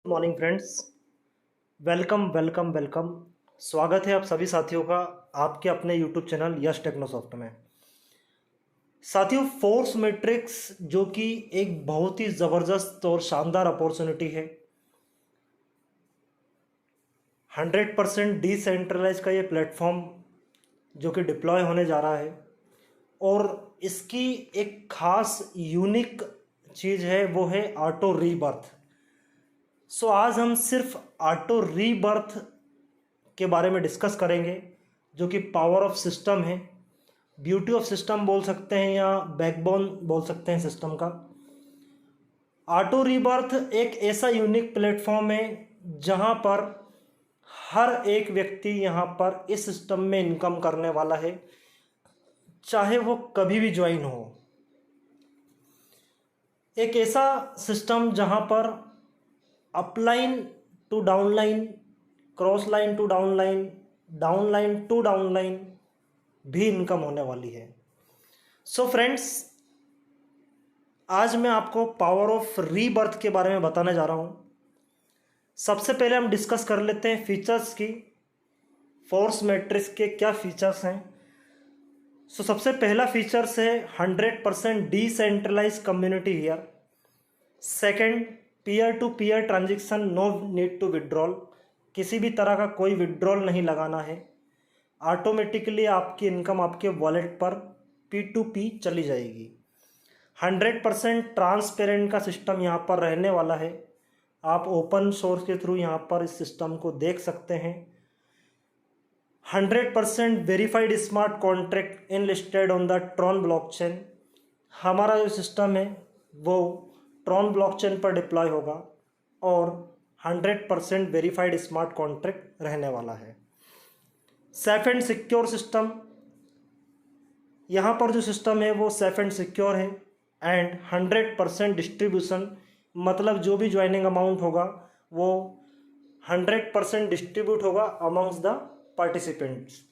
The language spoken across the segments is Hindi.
Morning friends. Welcome welcome welcome. स्वागत है आप सभी साथियों का आपके अपने यूट्यूब चैनल यश टेक्नोसॉफ्ट में। साथियों, फोर्स मैट्रिक्स जो कि एक बहुत ही ज़बरदस्त और शानदार अपॉर्चुनिटी है। 100% डिसेंट्रलाइज का ये प्लेटफॉर्म जो कि डिप्लॉय होने जा रहा है और इसकी एक खास यूनिक चीज़ है, वो है ऑटो रीबर्थ। सो आज हम सिर्फ ऑटो रीबर्थ के बारे में डिस्कस करेंगे, जो कि पावर ऑफ सिस्टम है, ब्यूटी ऑफ सिस्टम बोल सकते हैं या बैकबोन बोल सकते हैं सिस्टम का। ऑटो रीबर्थ एक ऐसा यूनिक प्लेटफॉर्म है जहां पर हर एक व्यक्ति यहां पर इस सिस्टम में इनकम करने वाला है, चाहे वो कभी भी ज्वाइन हो। एक ऐसा सिस्टम जहां पर upline to downline, cross line to downline, downline to downline भी इनकम होने वाली है। सो फ्रेंड्स, आज मैं आपको पावर ऑफ रीबर्थ के बारे में बताने जा रहा हूँ। सबसे पहले हम डिस्कस कर लेते हैं फीचर्स की। फोर्स मैट्रिक्स के क्या फीचर्स हैं। सो सबसे पहला फीचर्स है 100% decentralize community here. Second, peer to peer transaction, no need to withdrawal. किसी भी तरह का कोई विड्रॉल नहीं लगाना है, ऑटोमेटिकली आपकी इनकम आपके वॉलेट पर P2P चली जाएगी। 100% ट्रांसपेरेंट का सिस्टम यहाँ पर रहने वाला है। आप ओपन सोर्स के थ्रू यहाँ पर इस सिस्टम को देख सकते हैं। 100% verified smart contract enlisted on the Tron blockchain. हमारा जो सिस्टम है वो ट्रॉन ब्लॉकचेन पर डिप्लॉय होगा और 100% वेरीफाइड स्मार्ट कॉन्ट्रैक्ट रहने वाला है। सेफ एंड सिक्योर सिस्टम, यहाँ पर जो सिस्टम है वो सेफ एंड सिक्योर है एंड 100% डिस्ट्रीब्यूशन, मतलब जो भी ज्वाइनिंग अमाउंट होगा वो 100% डिस्ट्रीब्यूट होगा amongst the participants.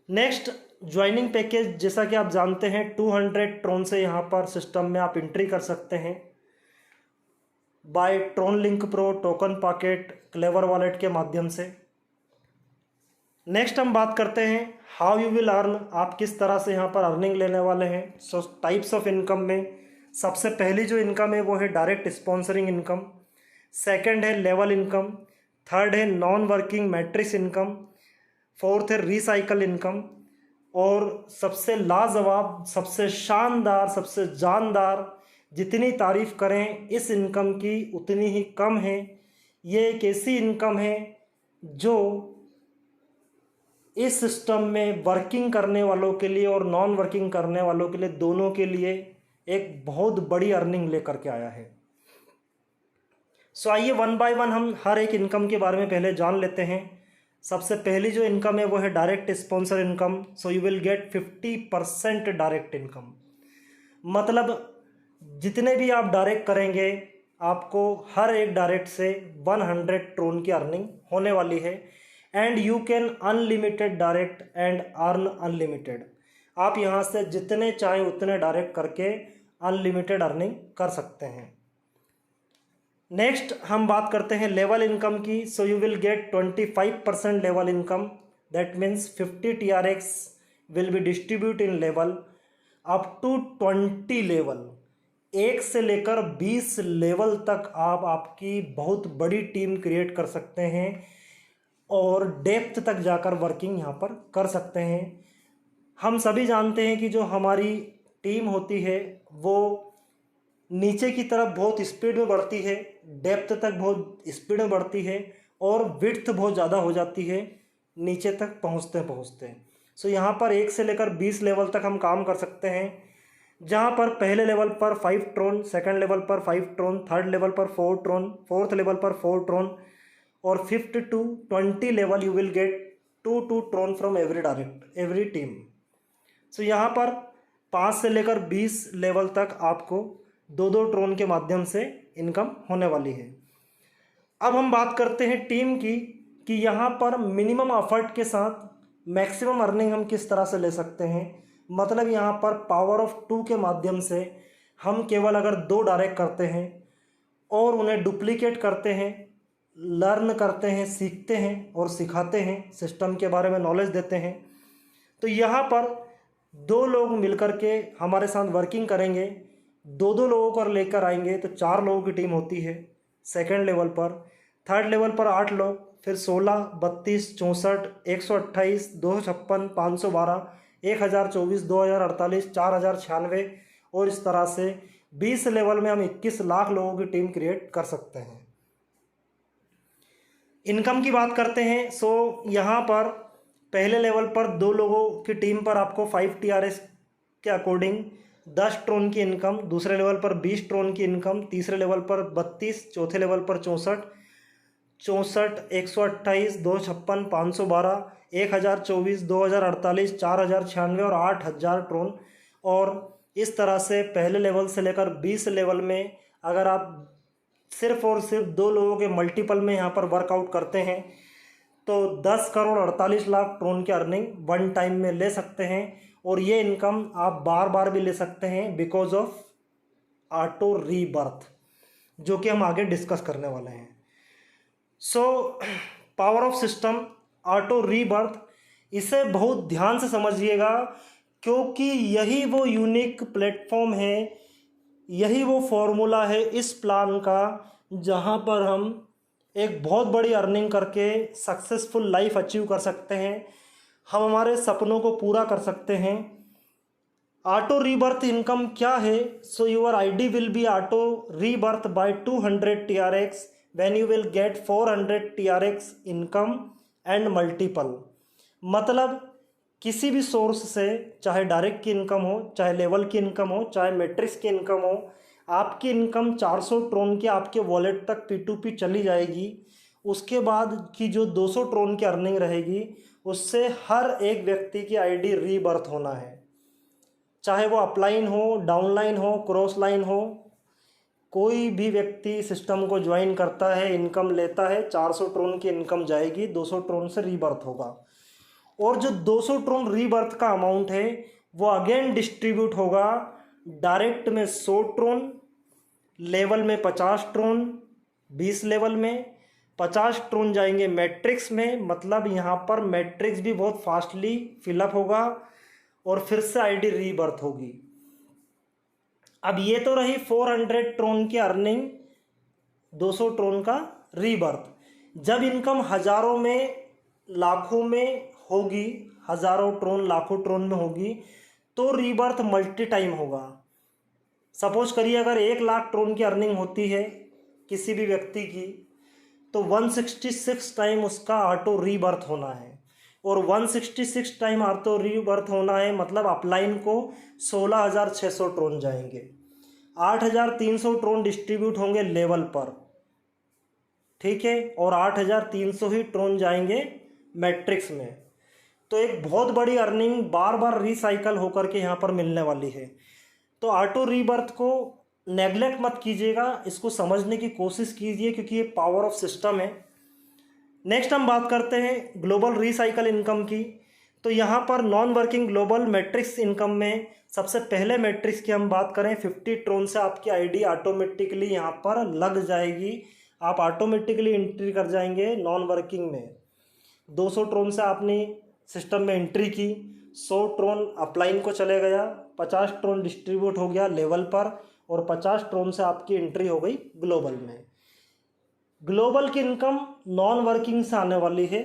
Next, joining package, जैसा कि आप जानते हैं 200 ट्रोन से यहाँ पर सिस्टम में आप एंट्री कर सकते हैं by Tron Link Pro, Token Pocket, Klever wallet के माध्यम से। नेक्स्ट हम बात करते हैं हाउ यू विल अर्न, आप किस तरह से यहाँ पर अर्निंग लेने वाले हैं। सो टाइप्स ऑफ इनकम में सबसे पहली जो इनकम है वो है डायरेक्ट स्पॉन्सरिंग इनकम, सेकंड है लेवल इनकम, थर्ड है non working matrix income, fourth है रिसाइकल इनकम, और सबसे लाजवाब, सबसे शानदार, सबसे जानदार, जितनी तारीफ करें इस इनकम की उतनी ही कम है। ये एक ऐसी इनकम है जो इस सिस्टम में वर्किंग करने वालों के लिए और नॉन वर्किंग करने वालों के लिए, दोनों के लिए एक बहुत बड़ी अर्निंग लेकर के आया है। सो आइए वन बाय वन हम हर एक इनकम के बारे में पहले जान लेते हैं। सबसे पहली जो इनकम है वो है direct sponsor income. So you will gate 50% direct income, मतलब जितने भी आप डायरेक्ट करेंगे आपको हर एक डायरेक्ट से 100 ट्रोन की अर्निंग होने वाली है and you can unlimited direct and earn unlimited. आप यहाँ से जितने चाहें उतने डायरेक्ट करके अनलिमिटेड अर्निंग कर सकते हैं। नेक्स्ट हम बात करते हैं लेवल इनकम की। So you will get 25% level income, that means 50 TRX will be distribute in level up to 20 level. 1 से लेकर 20 लेवल तक आप आपकी बहुत बड़ी टीम क्रिएट कर सकते हैं और डेप्थ तक जाकर वर्किंग यहाँ पर कर सकते हैं। हम सभी जानते हैं कि जो हमारी टीम होती है वो नीचे की तरफ बहुत स्पीड में बढ़ती है, डेप्थ तक बहुत स्पीड में बढ़ती है और विड्थ बहुत ज़्यादा हो जाती है नीचे तक पहुँचते पहुँचते। सो यहाँ पर 1 से लेकर 20 लेवल तक हम काम कर सकते हैं, जहाँ पर पहले लेवल पर 5 ट्रोन, सेकंड लेवल पर 5 ट्रोन, थर्ड लेवल पर 4 ट्रोन, फोर्थ लेवल पर 4 ट्रोन और 5 to 20 level you will get 2 tron from every direct every team. So यहाँ पर 5 से लेकर 20 लेवल तक आपको 2 ट्रोन के माध्यम से इनकम होने वाली है। अब हम बात करते हैं टीम की कि यहाँ पर मिनिमम एफर्ट के साथ मैक्सिमम अर्निंग हम किस तरह से ले सकते हैं। मतलब यहाँ पर पावर ऑफ 2 के माध्यम से हम केवल अगर 2 डायरेक्ट करते हैं और उन्हें डुप्लीकेट करते हैं, लर्न करते हैं, सीखते हैं और सिखाते हैं, सिस्टम के बारे में नॉलेज देते हैं। तो यहाँ पर 2 लोग मिलकर के हमारे साथ वर्किंग करेंगे, 2-2 लोगों को लेकर आएंगे तो 4 लोगों की टीम होती है सेकंड लेवल पर। थर्ड लेवल पर 8 लोग, फिर 16, 32, 64, 128, 256, 512, 1024, 2048, 4096 और इस तरह से 20 लेवल में हम 21 लाख लोगों की टीम क्रिएट कर सकते हैं। इनकम की बात करते हैं। सो यहाँ पर पहले लेवल पर 2 लोगों की टीम पर आपको 5 TRS के अकॉर्डिंग 10 ट्रोन की इनकम, दूसरे लेवल पर 20 ट्रोन की इनकम, तीसरे लेवल पर 32, चौथे लेवल पर 64, 128, 256, 512, 1024, 2048, 4096 और 8000 ट्रोन। और इस तरह से पहले लेवल से लेकर 20 लेवल में अगर आप सिर्फ और सिर्फ 2 लोगों के मल्टीपल में यहाँ पर वर्कआउट करते हैं तो 10 करोड़ 48 लाख ट्रोन की अर्निंग वन टाइम में ले सकते हैं। और ये इनकम आप बार बार भी ले सकते हैं बिकॉज ऑफ ऑटो रीबर्थ, जो कि हम आगे डिस्कस करने वाले हैं। So power of system auto rebirth, इसे बहुत ध्यान से समझिएगा क्योंकि यही वो यूनिक प्लेटफॉर्म है, यही वो फॉर्मूला है इस प्लान का जहां पर हम एक बहुत बड़ी अर्निंग करके सक्सेसफुल लाइफ अचीव कर सकते हैं, हम हमारे सपनों को पूरा कर सकते हैं। ऑटो रीबर्थ इनकम क्या है? So your ID will be auto rebirth by 200 TRX when you will get 400 TRX income and multiple. मतलब किसी भी सोर्स से, चाहे डायरेक्ट की इनकम हो, चाहे लेवल की इनकम हो, चाहे मैट्रिक्स की इनकम हो, आपकी इनकम 400 ट्रोन की आपके वॉलेट तक P2P चली जाएगी। उसके बाद की जो 200 ट्रोन की अर्निंग रहेगी उससे हर एक व्यक्ति की आईडी रीबर्थ होना है, चाहे वो अपलाइन हो, डाउनलाइन हो, क्रॉस लाइन हो। कोई भी व्यक्ति सिस्टम को ज्वाइन करता है, इनकम लेता है, 400 ट्रोन की इनकम जाएगी, 200 ट्रोन से रीबर्थ होगा। और जो 200 ट्रोन रीबर्थ का अमाउंट है वो अगेन डिस्ट्रीब्यूट होगा डायरेक्ट में 100 ट्रोन, लेवल में 50 ट्रोन, 20 लेवल में 50 ट्रोन जाएंगे मैट्रिक्स में। मतलब यहाँ पर मैट्रिक्स भी बहुत फास्टली फिलअप होगा और फिर से आईडी रीबर्थ होगी। अब ये तो रही 400 ट्रोन की अर्निंग, 200 ट्रोन का रीबर्थ। जब इनकम हजारों में, लाखों में होगी, हजारों ट्रोन, लाखों ट्रोन में होगी तो रीबर्थ मल्टी टाइम होगा। सपोज करिए अगर 1 लाख ट्रोन की अर्निंग होती है किसी भी व्यक्ति की तो 166 टाइम उसका ऑटो रीबर्थ होना है। और 166 टाइम ऑटो रीबर्थ होना है मतलब अपलाइन को 16,600 ट्रोन जाएंगे, 8,300 ट्रोन डिस्ट्रीब्यूट होंगे लेवल पर, ठीक है, और 8,300 ही ट्रोन जाएंगे मैट्रिक्स में। तो एक बहुत बड़ी अर्निंग बार बार रिसाइकल होकर के यहाँ पर मिलने वाली है। तो ऑटो रीबर्थ को नेग्लेक्ट मत कीजिएगा, इसको समझने की कोशिश कीजिए क्योंकि ये पावर ऑफ सिस्टम है। नेक्स्ट हम बात करते हैं ग्लोबल रिसाइकल इनकम की। तो यहाँ पर non working global matrix income में सबसे पहले मैट्रिक्स की हम बात करें, 50 ट्रोन से आपकी आईडी ऑटोमेटिकली यहाँ पर लग जाएगी, आप ऑटोमेटिकली एंट्री कर जाएंगे नॉन वर्किंग में। 200 ट्रोन से आपने सिस्टम में एंट्री की, 100 ट्रोन अपलाइन को चले गया, 50 ट्रोन डिस्ट्रीब्यूट हो गया लेवल पर और 50 ट्रोन से आपकी एंट्री हो गई ग्लोबल में। ग्लोबल की इनकम नॉन वर्किंग से आने वाली है।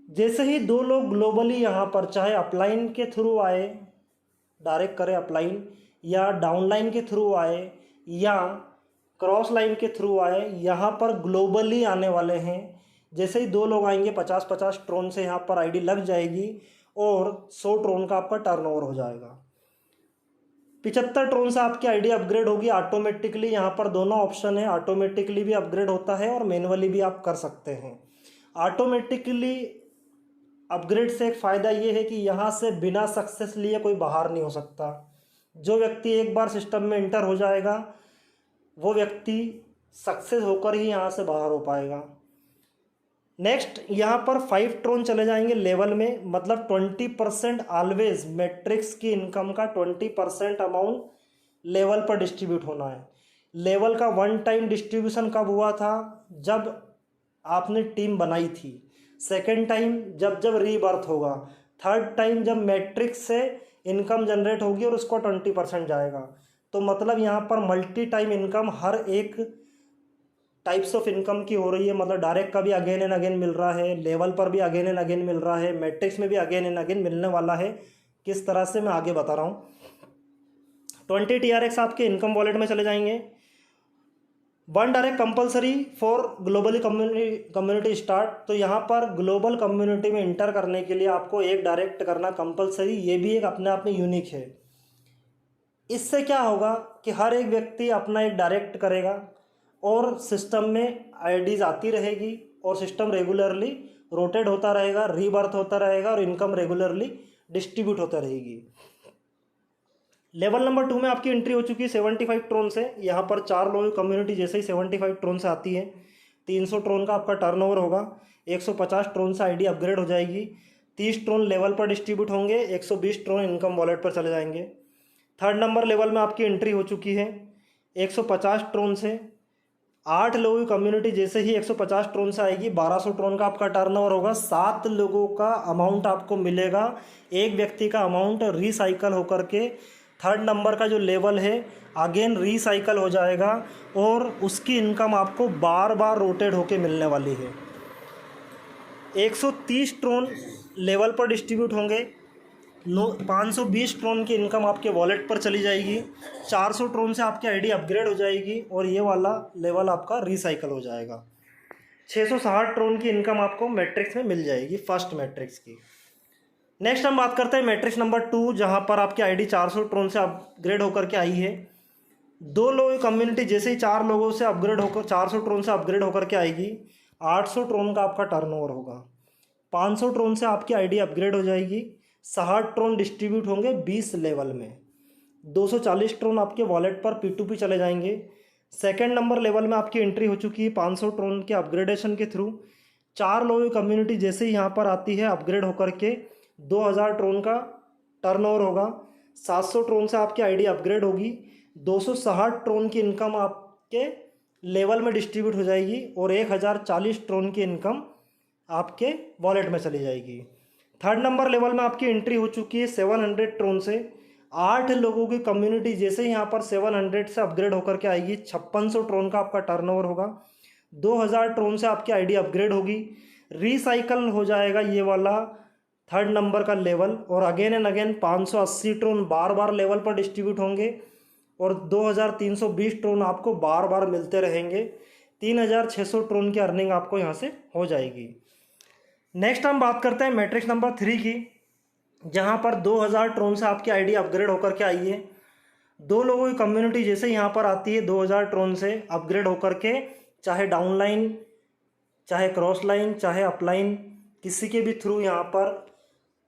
जैसे ही 2 लोग ग्लोबली यहाँ पर चाहे अपलाइन के थ्रू आए, डायरेक्ट करे अपलाइन, या डाउनलाइन के थ्रू आए या क्रॉस लाइन के थ्रू आए, यहाँ पर ग्लोबली आने वाले हैं। जैसे ही 2 लोग आएंगे 50-50 ट्रोन से यहाँ पर आईडी लग जाएगी और 100 ट्रोन का आपका टर्नओवर हो जाएगा। 75 ट्रोन से आपकी आईडी अपग्रेड होगी ऑटोमेटिकली। यहाँ पर दोनों ऑप्शन है, ऑटोमेटिकली भी अपग्रेड होता है और मैनुअली भी आप कर सकते हैं। ऑटोमेटिकली अपग्रेड से एक फ़ायदा ये है कि यहाँ से बिना सक्सेस लिए कोई बाहर नहीं हो सकता। जो व्यक्ति एक बार सिस्टम में इंटर हो जाएगा वो व्यक्ति सक्सेस होकर ही यहाँ से बाहर हो पाएगा। नेक्स्ट यहाँ पर 5 ट्रोन चले जाएंगे लेवल में, मतलब 20% ऑलवेज मैट्रिक्स की इनकम का 20% अमाउंट लेवल पर डिस्ट्रीब्यूट होना है। लेवल का वन टाइम डिस्ट्रीब्यूशन कब हुआ था? जब आपने टीम बनाई थी। सेकेंड टाइम जब जब रीबर्थ होगा। थर्ड टाइम जब मैट्रिक्स से इनकम जनरेट होगी और उसको 20% जाएगा। तो मतलब यहाँ पर मल्टी टाइम इनकम हर एक टाइप्स ऑफ इनकम की हो रही है। मतलब डायरेक्ट का भी अगेन एंड अगेन मिल रहा है, लेवल पर भी अगेन एंड अगेन मिल रहा है, मैट्रिक्स में भी अगेन एंड अगेन मिलने वाला है। किस तरह से मैं आगे बता रहा हूँ। 20 TRX आपके इनकम वॉलेट में चले जाएंगे। 1 direct compulsory for globally community start. तो यहाँ पर ग्लोबल कम्युनिटी में इंटर करने के लिए आपको एक डायरेक्ट करना कंपलसरी, ये भी एक अपने आप में यूनिक है। इससे क्या होगा कि हर एक व्यक्ति अपना एक डायरेक्ट करेगा और सिस्टम में आईडीज आती रहेगी और सिस्टम रेगुलरली रोटेट होता रहेगा, रीबर्थ होता रहेगा और इनकम रेगुलरली डिस्ट्रीब्यूट होता रहेगी। लेवल नंबर 2 में आपकी एंट्री हो चुकी है 75 ट्रोन से। यहाँ पर 4 लोग कम्युनिटी जैसे ही 75 ट्रोन से आती है। 300 ट्रोन का आपका टर्नओवर होगा। 150 ट्रोन से आईडी अपग्रेड हो जाएगी। 30 ट्रोन लेवल पर डिस्ट्रीब्यूट होंगे। 120 ट्रोन इनकम वॉलेट पर चले जाएंगे। थर्ड नंबर लेवल में आपकी एंट्री हो चुकी है 150 ट्रोन से। 8 लोगों की कम्युनिटी जैसे ही 150 ट्रोन से आएगी, 1200 ट्रोन का आपका टर्नओवर होगा। 7 लोगों का अमाउंट आपको मिलेगा। एक व्यक्ति का अमाउंट रिसाइकल होकर के थर्ड नंबर का जो लेवल है अगेन रिसाइकल हो जाएगा और उसकी इनकम आपको बार बार रोटेट होके मिलने वाली है। 130 ट्रोन लेवल पर डिस्ट्रीब्यूट होंगे। 520 ट्रोन की इनकम आपके वॉलेट पर चली जाएगी। 400 ट्रोन से आपकी आईडी अपग्रेड हो जाएगी और ये वाला लेवल आपका रिसाइकल हो जाएगा। 660 ट्रोन की इनकम आपको मैट्रिक्स में मिल जाएगी, फर्स्ट मैट्रिक्स की। नेक्स्ट हम बात करते हैं मैट्रिक्स नंबर 2, जहाँ पर आपकी आईडी 400 ट्रोन से अपग्रेड होकर के आई है। 2 लोगों की कम्युनिटी जैसे ही 4 लोगों से अपग्रेड होकर 400 ट्रोन से अपग्रेड होकर के आएगी। 800 ट्रोन का आपका टर्नओवर होगा। 500 ट्रोन से आपकी आईडी अपग्रेड हो जाएगी। 60 ट्रोन डिस्ट्रीब्यूट होंगे 20 लेवल में। 240 ट्रोन आपके वॉलेट पर P2P चले जाएंगे। सेकेंड नंबर लेवल में आपकी एंट्री हो चुकी है 500 ट्रोन के अपग्रेडेशन के थ्रू। 4 लोगों की कम्युनिटी जैसे ही यहाँ पर आती है अपग्रेड होकर के 2000 ट्रोन का टर्नओवर होगा। 700 ट्रोन से आपकी आईडी अपग्रेड होगी। 260 ट्रोन की इनकम आपके लेवल में डिस्ट्रीब्यूट हो जाएगी और 1040 ट्रोन की इनकम आपके वॉलेट में चली जाएगी। थर्ड नंबर लेवल में आपकी एंट्री हो चुकी है 700 ट्रोन से। 8 लोगों की कम्युनिटी जैसे ही यहाँ पर 700 से अपग्रेड होकर के आएगी। 5600 ट्रोन का आपका टर्नओवर होगा। 2000 ट्रोन से आपकी आईडी अपग्रेड होगी। रिसाइकल हो जाएगा ये वाला थर्ड नंबर का लेवल और अगेन एंड अगेन 580 ट्रोन बार बार लेवल पर डिस्ट्रीब्यूट होंगे और 2320 ट्रोन आपको बार बार मिलते रहेंगे। 3600 ट्रोन की अर्निंग आपको यहाँ से हो जाएगी। नेक्स्ट हम बात करते हैं मैट्रिक्स नंबर 3 की, जहाँ पर 2000 ट्रोन से आपकी आईडी अपग्रेड होकर के आई है। 2 लोगों की कम्युनिटी जैसे यहाँ पर आती है 2000 ट्रोन से अपग्रेड होकर के, चाहे डाउनलाइन, चाहे क्रॉस लाइन, चाहे अपलाइन, किसी के भी थ्रू यहाँ पर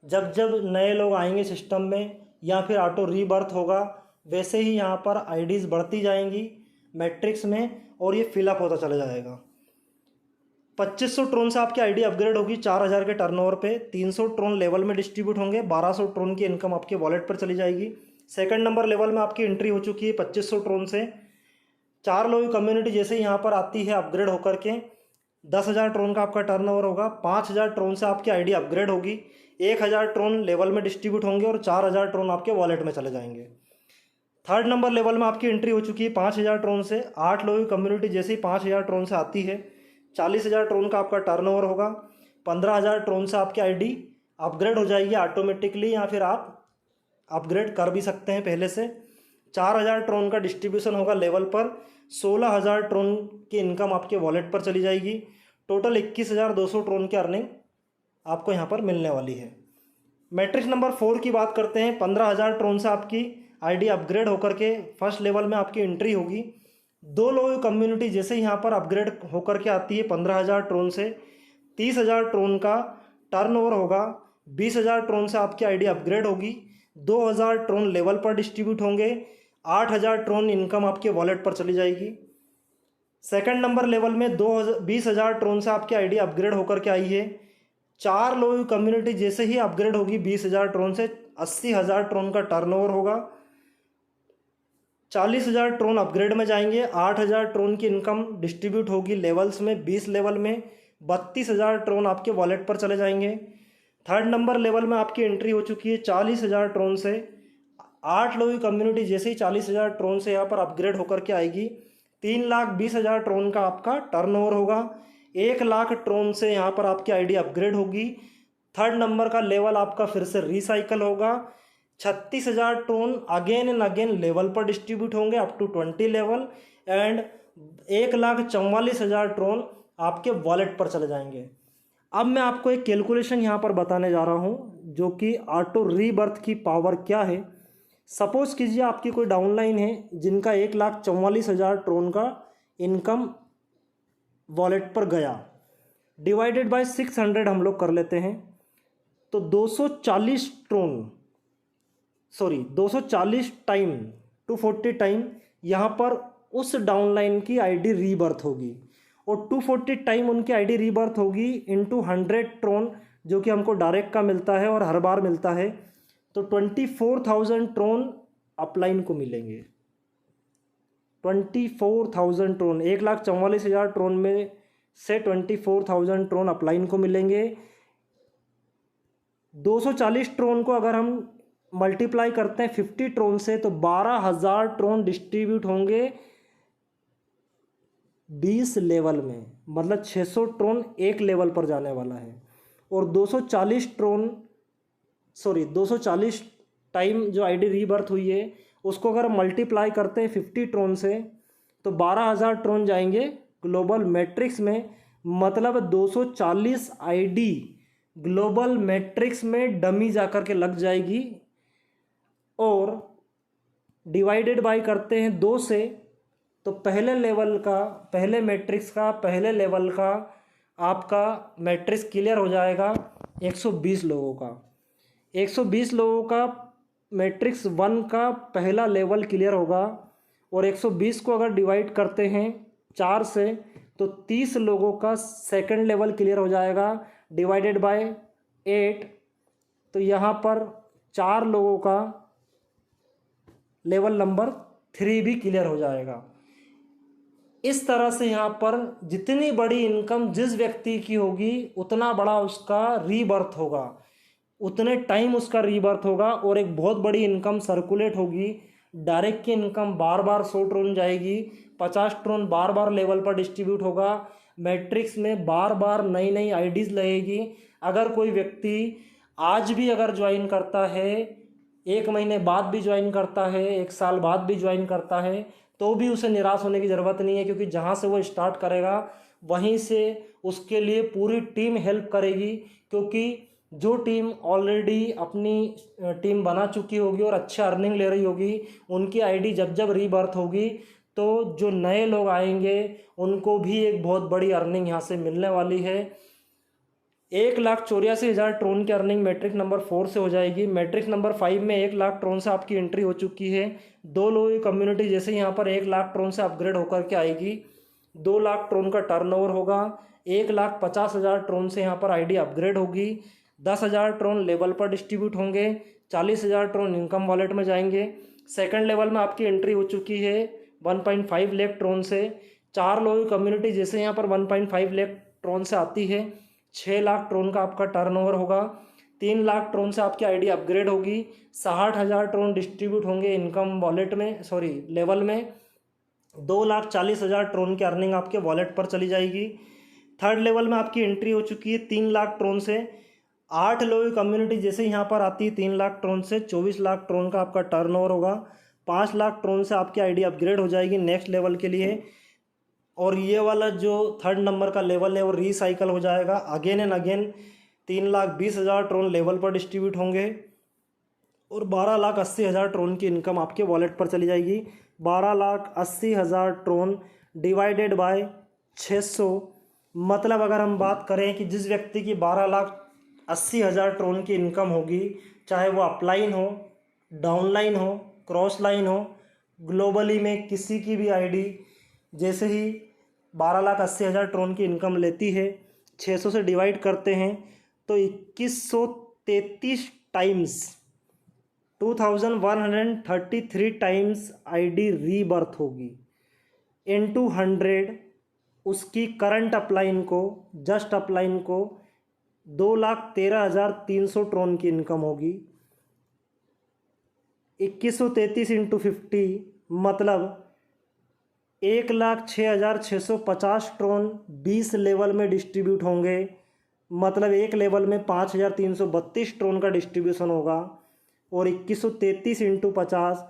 जब जब नए लोग आएंगे सिस्टम में या फिर ऑटो रीबर्थ होगा, वैसे ही यहाँ पर आईडीज़ बढ़ती जाएंगी मैट्रिक्स में और ये फिलअप होता चला जाएगा। 2500 ट्रोन से आपकी आईडी अपग्रेड होगी 4000 के टर्नओवर पे। 300 ट्रोन लेवल में डिस्ट्रीब्यूट होंगे। 1200 ट्रोन की इनकम आपके वॉलेट पर चली जाएगी। सेकंड नंबर लेवल में आपकी एंट्री हो चुकी है 2500 ट्रोन से। 4 लोगों की कम्युनिटी जैसे ही यहाँ पर आती है अपग्रेड होकर के 10,000 ट्रोन का आपका टर्नओवर होगा। 5000 ट्रोन से आपकी आईडी अपग्रेड होगी। 1000 ट्रोन लेवल में डिस्ट्रीब्यूट होंगे और 4000 ट्रोन आपके वॉलेट में चले जाएंगे। थर्ड नंबर लेवल में आपकी एंट्री हो चुकी है 5000 ट्रोन से। 8 लोगों की कम्युनिटी जैसे ही 5000 ट्रोन से आती है 40,000 ट्रोन का आपका टर्नओवर होगा। 15,000 ट्रोन से आपकी आईडी अपग्रेड हो जाएगी ऑटोमेटिकली, या फिर आप अपग्रेड कर भी सकते हैं पहले से। 4000 ट्रोन का डिस्ट्रीब्यूशन होगा लेवल पर। 16,000 ट्रोन की इनकम आपके वॉलेट पर चली जाएगी। टोटल 21,200 ट्रोन की अर्निंग आपको यहाँ पर मिलने वाली है। मैट्रिक्स नंबर 4 की बात करते हैं। 15,000 ट्रोन से आपकी आईडी अपग्रेड होकर के फर्स्ट लेवल में आपकी एंट्री होगी। 2 लोगों की कम्युनिटी जैसे यहाँ पर अपग्रेड होकर के आती है 15,000 ट्रोन से। 30,000 ट्रोन का टर्नओवर होगा। 20,000 ट्रोन से आपकी आईडी अपग्रेड होगी। 2,000 ट्रोन लेवल पर डिस्ट्रीब्यूट होंगे। 8,000 ट्रोन इनकम आपके वॉलेट पर चली जाएगी। सेकंड नंबर लेवल में 20,000 ट्रोन से आपकी आईडी अपग्रेड होकर के आई है। 4 लोगों की कम्युनिटी जैसे ही अपग्रेड होगी 20,000 ट्रोन से 80,000 ट्रोन का टर्नओवर होगा। 40,000 ट्रोन अपग्रेड में जाएंगे, 8,000 ट्रोन की इनकम डिस्ट्रीब्यूट होगी लेवल्स में, 20 लेवल में 32,000 ट्रोन आपके वॉलेट पर चले जाएंगे। थर्ड नंबर लेवल में आपकी एंट्री हो चुकी है 40,000 ट्रोन से। 8 लोगों की कम्युनिटी जैसे ही 40,000 ट्रोन से यहाँ पर अपग्रेड होकर के आएगी, 3,20,000 ट्रोन का आपका टर्नओवर होगा। 1,00,000 ट्रोन से यहाँ पर आपकी आईडी अपग्रेड होगी। थर्ड नंबर का लेवल आपका फिर से रिसाइकल होगा। 36,000 Tron again and again level पर डिस्ट्रीब्यूट होंगे up to 20 level, and 1,44,000 Tron आपके वॉलेट पर चले जाएंगे। अब मैं आपको एक कैलकुलेशन यहाँ पर बताने जा रहा हूँ जो कि ऑटो रीबर्थ की पावर क्या है। सपोज कीजिए आपकी कोई डाउनलाइन है जिनका 1,44,000 ट्रोन का इनकम वॉलेट पर गया, डिवाइडेड बाय 600 हम लोग कर लेते हैं, तो 240 टाइम 240 टाइम यहाँ पर उस डाउनलाइन की आईडी रीबर्थ होगी, और 240 टाइम उनकी आईडी रीबर्थ होगी इनटू 100 ट्रोन जो कि हमको डायरेक्ट का मिलता है और हर बार मिलता है, तो 24,000 ट्रोन अपलाइन को मिलेंगे। 24,000 ट्रोन, 1,44,000 ट्रोन में से 24,000 ट्रोन अपलाइन को मिलेंगे। 240 ट्रोन को अगर हम मल्टीप्लाई करते हैं 50 ट्रोन से तो 12,000 ट्रोन डिस्ट्रीब्यूट होंगे 20 लेवल में, मतलब 600 ट्रोन एक लेवल पर जाने वाला है। और 240 टाइम जो आईडी रीबर्थ हुई है उसको अगर मल्टीप्लाई करते हैं 50 ट्रोन से तो 12,000 ट्रोन जाएंगे ग्लोबल मैट्रिक्स में, मतलब 240 आईडी ग्लोबल मैट्रिक्स में डमी जाकर के लग जाएगी। और डिवाइडेड बाय करते हैं 2 से, तो पहले लेवल का आपका मैट्रिक्स क्लियर हो जाएगा 120 लोगों का। 120 लोगों का मैट्रिक्स 1 का पहला लेवल क्लियर होगा, और 120 को अगर डिवाइड करते हैं 4 से तो 30 लोगों का सेकंड लेवल क्लियर हो जाएगा, डिवाइडेड बाय 8, तो यहाँ पर 4 लोगों का लेवल नंबर 3 भी क्लियर हो जाएगा। इस तरह से यहाँ पर जितनी बड़ी इनकम जिस व्यक्ति की होगी उतना बड़ा उसका रीबर्थ होगा, उतने टाइम उसका रीबर्थ होगा, और एक बहुत बड़ी इनकम सर्कुलेट होगी। डायरेक्ट की इनकम बार बार 100 ट्रोन जाएगी, 50 ट्रोन बार बार लेवल पर डिस्ट्रीब्यूट होगा, मैट्रिक्स में बार बार नई नई आईडीज लगेगी। अगर कोई व्यक्ति आज भी अगर ज्वाइन करता है, 1 महीने बाद भी ज्वाइन करता है, 1 साल बाद भी ज्वाइन करता है, तो भी उसे निराश होने की ज़रूरत नहीं है, क्योंकि जहाँ से वो स्टार्ट करेगा वहीं से उसके लिए पूरी टीम हेल्प करेगी। क्योंकि जो टीम ऑलरेडी अपनी टीम बना चुकी होगी और अच्छा अर्निंग ले रही होगी, उनकी आईडी जब जब रीबर्थ होगी तो जो नए लोग आएंगे उनको भी एक बहुत बड़ी अर्निंग यहाँ से मिलने वाली है। 1,84,000 ट्रोन की अर्निंग मैट्रिक नंबर 4 से हो जाएगी। मैट्रिक नंबर 5 में 1,00,000 ट्रोन से आपकी एंट्री हो चुकी है। 2 लोगों की कम्युनिटी जैसे यहाँ पर 1,00,000 ट्रोन से अपग्रेड होकर के आएगी, 2,00,000 ट्रोन का टर्नओवर होगा। 1,50,000 ट्रोन से यहाँ पर आईडी अपग्रेड होगी, 10,000 ट्रोन लेवल पर डिस्ट्रीब्यूट होंगे, 40,000 ट्रोन इनकम वॉलेट में जाएंगे। सेकंड लेवल में आपकी एंट्री हो चुकी है 1.5 लाख ट्रोन से। 4 लोगों की कम्युनिटी जैसे यहाँ पर 1.5 लाख ट्रोन से आती है, 6 लाख ट्रोन का आपका टर्नओवर होगा। 3 लाख ट्रोन से आपकी आईडी अपग्रेड होगी, 60,000 ट्रोन डिस्ट्रीब्यूट होंगे इनकम वॉलेट में लेवल में, 2,40,000 ट्रोन की अर्निंग आपके वॉलेट पर चली जाएगी। थर्ड लेवल में आपकी एंट्री हो चुकी है 3 लाख ट्रोन से। 8 लोगों की कम्युनिटी जैसे यहाँ पर आती है 3 लाख ट्रोन से, 24 लाख ट्रोन का आपका टर्नओवर होगा। 5 लाख ट्रोन से आपकी आईडी अपग्रेड हो जाएगी नेक्स्ट लेवल के लिए, और ये वाला जो थर्ड नंबर का लेवल है वो रीसाइकल हो जाएगा again and again. 3,20,000 Tron level पर डिस्ट्रीब्यूट होंगे, और 12,80,000 ट्रोन की इनकम आपके वॉलेट पर चली जाएगी। 12,80,000 ट्रोन डिवाइडेड बाय 600, मतलब अगर हम बात करें कि जिस व्यक्ति की 12,80,000 ट्रोन की इनकम होगी, चाहे वो अपलाइन हो, डाउनलाइन हो, क्रॉस लाइन हो, ग्लोबली में किसी की भी आईडी जैसे ही 12,80,000 ट्रोन की इनकम लेती है, 600 से डिवाइड करते हैं तो 2133 टाइम्स 2133 टाइम्स आईडी रीबर्थ होगी इनटू 100 उसकी करंट अपलाइन को, जस्ट अपलाइन को 2,13,300 ट्रोन की इनकम होगी। 2133 इंटू 50 मतलब 1,06,650 ट्रोन 20 लेवल में डिस्ट्रीब्यूट होंगे, मतलब एक लेवल में 5,332 ट्रोन का डिस्ट्रीब्यूशन होगा। और 2133 इंटू 50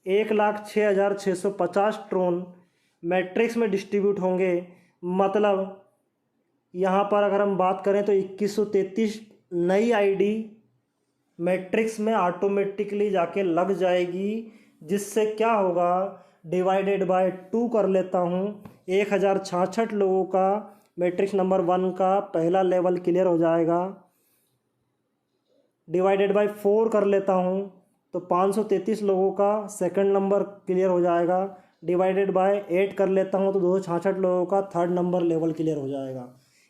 1,06,650 ट्रोन मैट्रिक्स में डिस्ट्रीब्यूट होंगे, मतलब यहाँ पर अगर हम बात करें तो 2133 नई आईडी मैट्रिक्स में ऑटोमेटिकली जाके लग जाएगी, जिससे क्या होगा, डिवाइडेड बाय 2 कर लेता हूँ। 1,066 लोगों का मैट्रिक्स नंबर 1 का पहला लेवल क्लियर हो जाएगा, डिवाइडेड बाय 4 कर लेता हूँ तो 533 लोगों का सेकंड नंबर क्लियर हो जाएगा, डिवाइडेड बाय 8 कर लेता हूँ तो 266 लोगों का थर्ड नंबर लेवल क्लियर हो जाएगा।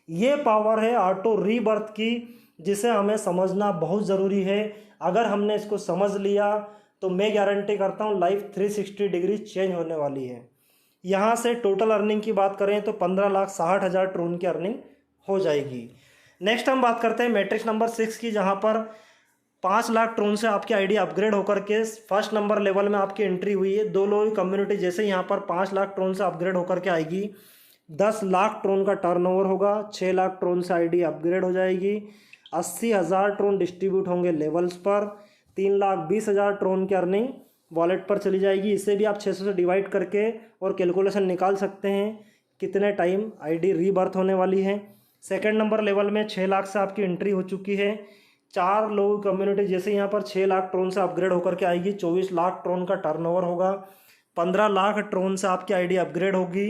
ये पावर है ऑटो रीबर्थ की, जिसे हमें समझना बहुत ज़रूरी है। अगर हमने इसको समझ लिया तो मैं गारंटी करता हूँ लाइफ 360 डिग्री चेंज होने वाली है। यहाँ से टोटल अर्निंग की बात करें तो 15,60,000 ट्रोन की अर्निंग हो जाएगी। नेक्स्ट हम बात करते हैं मैट्रिक्स नंबर 6 की, जहाँ पर 5 लाख ट्रोन से आपकी आईडी अपग्रेड होकर के फर्स्ट नंबर लेवल में आपकी एंट्री हुई है। 2 लोगों की कम्युनिटी जैसे यहाँ पर 5 लाख ट्रोन से अपग्रेड होकर के आएगी, 10 लाख ट्रोन का टर्नओवर होगा, 6 लाख ट्रोन से आईडी अपग्रेड हो जाएगी, 80,000 ट्रोन डिस्ट्रीब्यूट होंगे लेवल्स पर, 3,20,000 ट्रोन की अर्निंग वॉलेट पर चली जाएगी। इसे भी आप 600 से डिवाइड करके और कैलकुलेशन निकाल सकते हैं कितने टाइम आईडी रीबर्थ होने वाली है। सेकंड नंबर लेवल में 6 लाख से आपकी एंट्री हो चुकी है। 4 लोगों की कम्युनिटी जैसे यहाँ पर 6 लाख ट्रोन से अपग्रेड होकर के आएगी, 24 लाख ट्रोन का टर्नओवर होगा, 15 लाख ट्रोन से आपकी आईडी अपग्रेड होगी,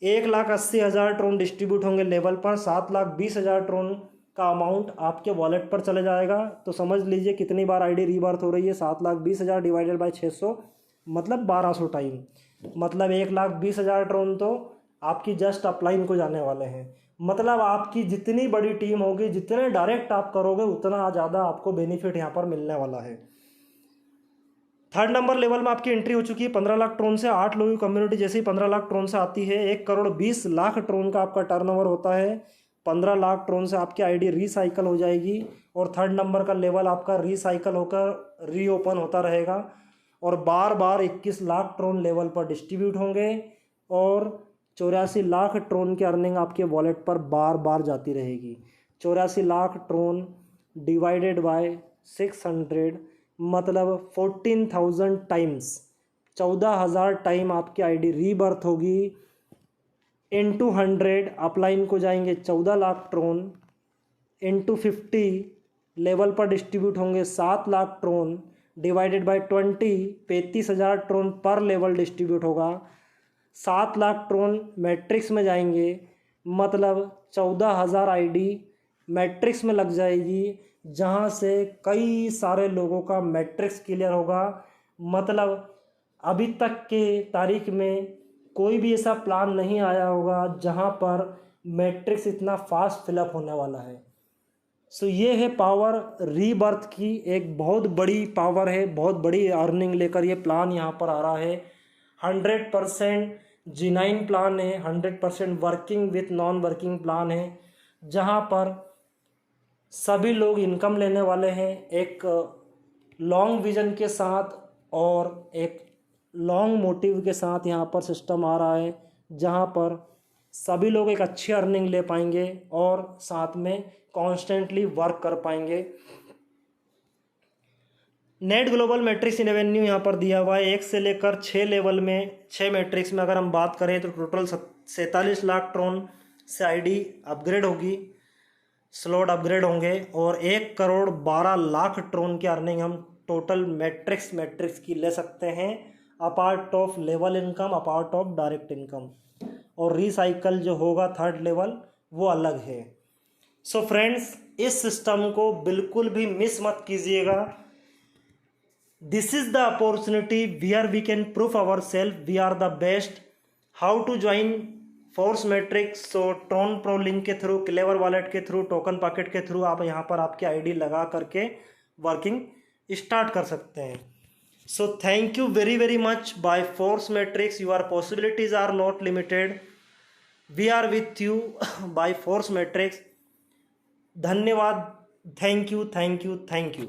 1,80,000 ट्रोन डिस्ट्रीब्यूट होंगे लेवल पर, 7,20,000 ट्रोन का अमाउंट आपके वॉलेट पर चले जाएगा। तो समझ लीजिए कितनी बार आईडी रीबर्थ हो रही है, 7,20,000 डिवाइडेड बाय 600 मतलब 1,200 टाइम, मतलब 1,20,000 ट्रोन तो आपकी जस्ट अपलाइन को जाने वाले हैं। मतलब आपकी जितनी बड़ी टीम होगी, जितने डायरेक्ट आप करोगे, उतना ज़्यादा आपको बेनिफिट यहाँ पर मिलने वाला है। थर्ड नंबर लेवल में आपकी एंट्री हो चुकी है 15 लाख ट्रोन से। 8 लोगों की कम्युनिटी जैसे ही 15 लाख ट्रोन से आती है, 1,20,00,000 ट्रोन का आपका टर्नओवर होता है। 15 लाख ट्रोन से आपकी आईडी रीसाइकल हो जाएगी और थर्ड नंबर का लेवल आपका रीसाइकल होकर रीओपन होता रहेगा और बार बार 21 लाख ट्रोन लेवल पर डिस्ट्रीब्यूट होंगे और 84 लाख ट्रोन की अर्निंग आपके वॉलेट पर बार बार जाती रहेगी। 84 लाख ट्रोन डिवाइडेड बाय 600 मतलब 14,000 टाइम्स, 14,000 टाइम आपकी आईडी रीबर्थ होगी। इंटू 100 अपलाइन को जाएंगे 14 लाख ट्रोन, इंटू 50 लेवल पर डिस्ट्रीब्यूट होंगे 7 lakh Tron, divided by 20 35,000 Tron पर लेवल डिस्ट्रीब्यूट होगा। 7 लाख ट्रोन मैट्रिक्स में जाएंगे, मतलब 14,000 आईडी मैट्रिक्स में लग जाएगी, जहां से कई सारे लोगों का मैट्रिक्स क्लियर होगा। मतलब अभी तक के तारीख में कोई भी ऐसा प्लान नहीं आया होगा जहां पर मैट्रिक्स इतना फास्ट फिलअप होने वाला है। सो ये है पावर रीबर्थ की, एक बहुत बड़ी पावर है, बहुत बड़ी अर्निंग लेकर ये प्लान यहाँ पर आ रहा है। 100% जेन्युइन प्लान है, 100% working with non working plan है, जहाँ पर सभी लोग इनकम लेने वाले हैं एक लॉन्ग विजन के साथ और एक लॉन्ग मोटिव के साथ। यहाँ पर सिस्टम आ रहा है जहाँ पर सभी लोग एक अच्छी अर्निंग ले पाएंगे और साथ में कॉन्स्टेंटली वर्क कर पाएंगे। नेट ग्लोबल मैट्रिक्स रेवेन्यू यहाँ पर दिया हुआ है 1 से लेकर 6 लेवल में, 6 मैट्रिक्स में अगर हम बात करें तो टोटल 47 लाख ट्रोन से आईडी अपग्रेड होगी, स्लॉट अपग्रेड होंगे और 1,12,00,000 ट्रोन की अर्निंग हम टोटल मैट्रिक्स की ले सकते हैं, apart of level income, apart of direct income. और रिसाइकल जो होगा थर्ड लेवल वो अलग है। सो फ्रेंड्स, इस सिस्टम को बिल्कुल भी मिस मत कीजिएगा। This is the opportunity where we can proof our self we are the best. How to join Force Matrix? So Tron Pro link के थ्रू, क्लेवर वॉलेट के थ्रू, टोकन पॉकेट के थ्रू आप यहाँ पर आपकी आईडी लगा करके वर्किंग स्टार्ट कर सकते हैं। So thank you very very much by Force Matrix, your possibilities are not limited, we are with you by Force Matrix. धन्यवाद, thank you thank you thank you.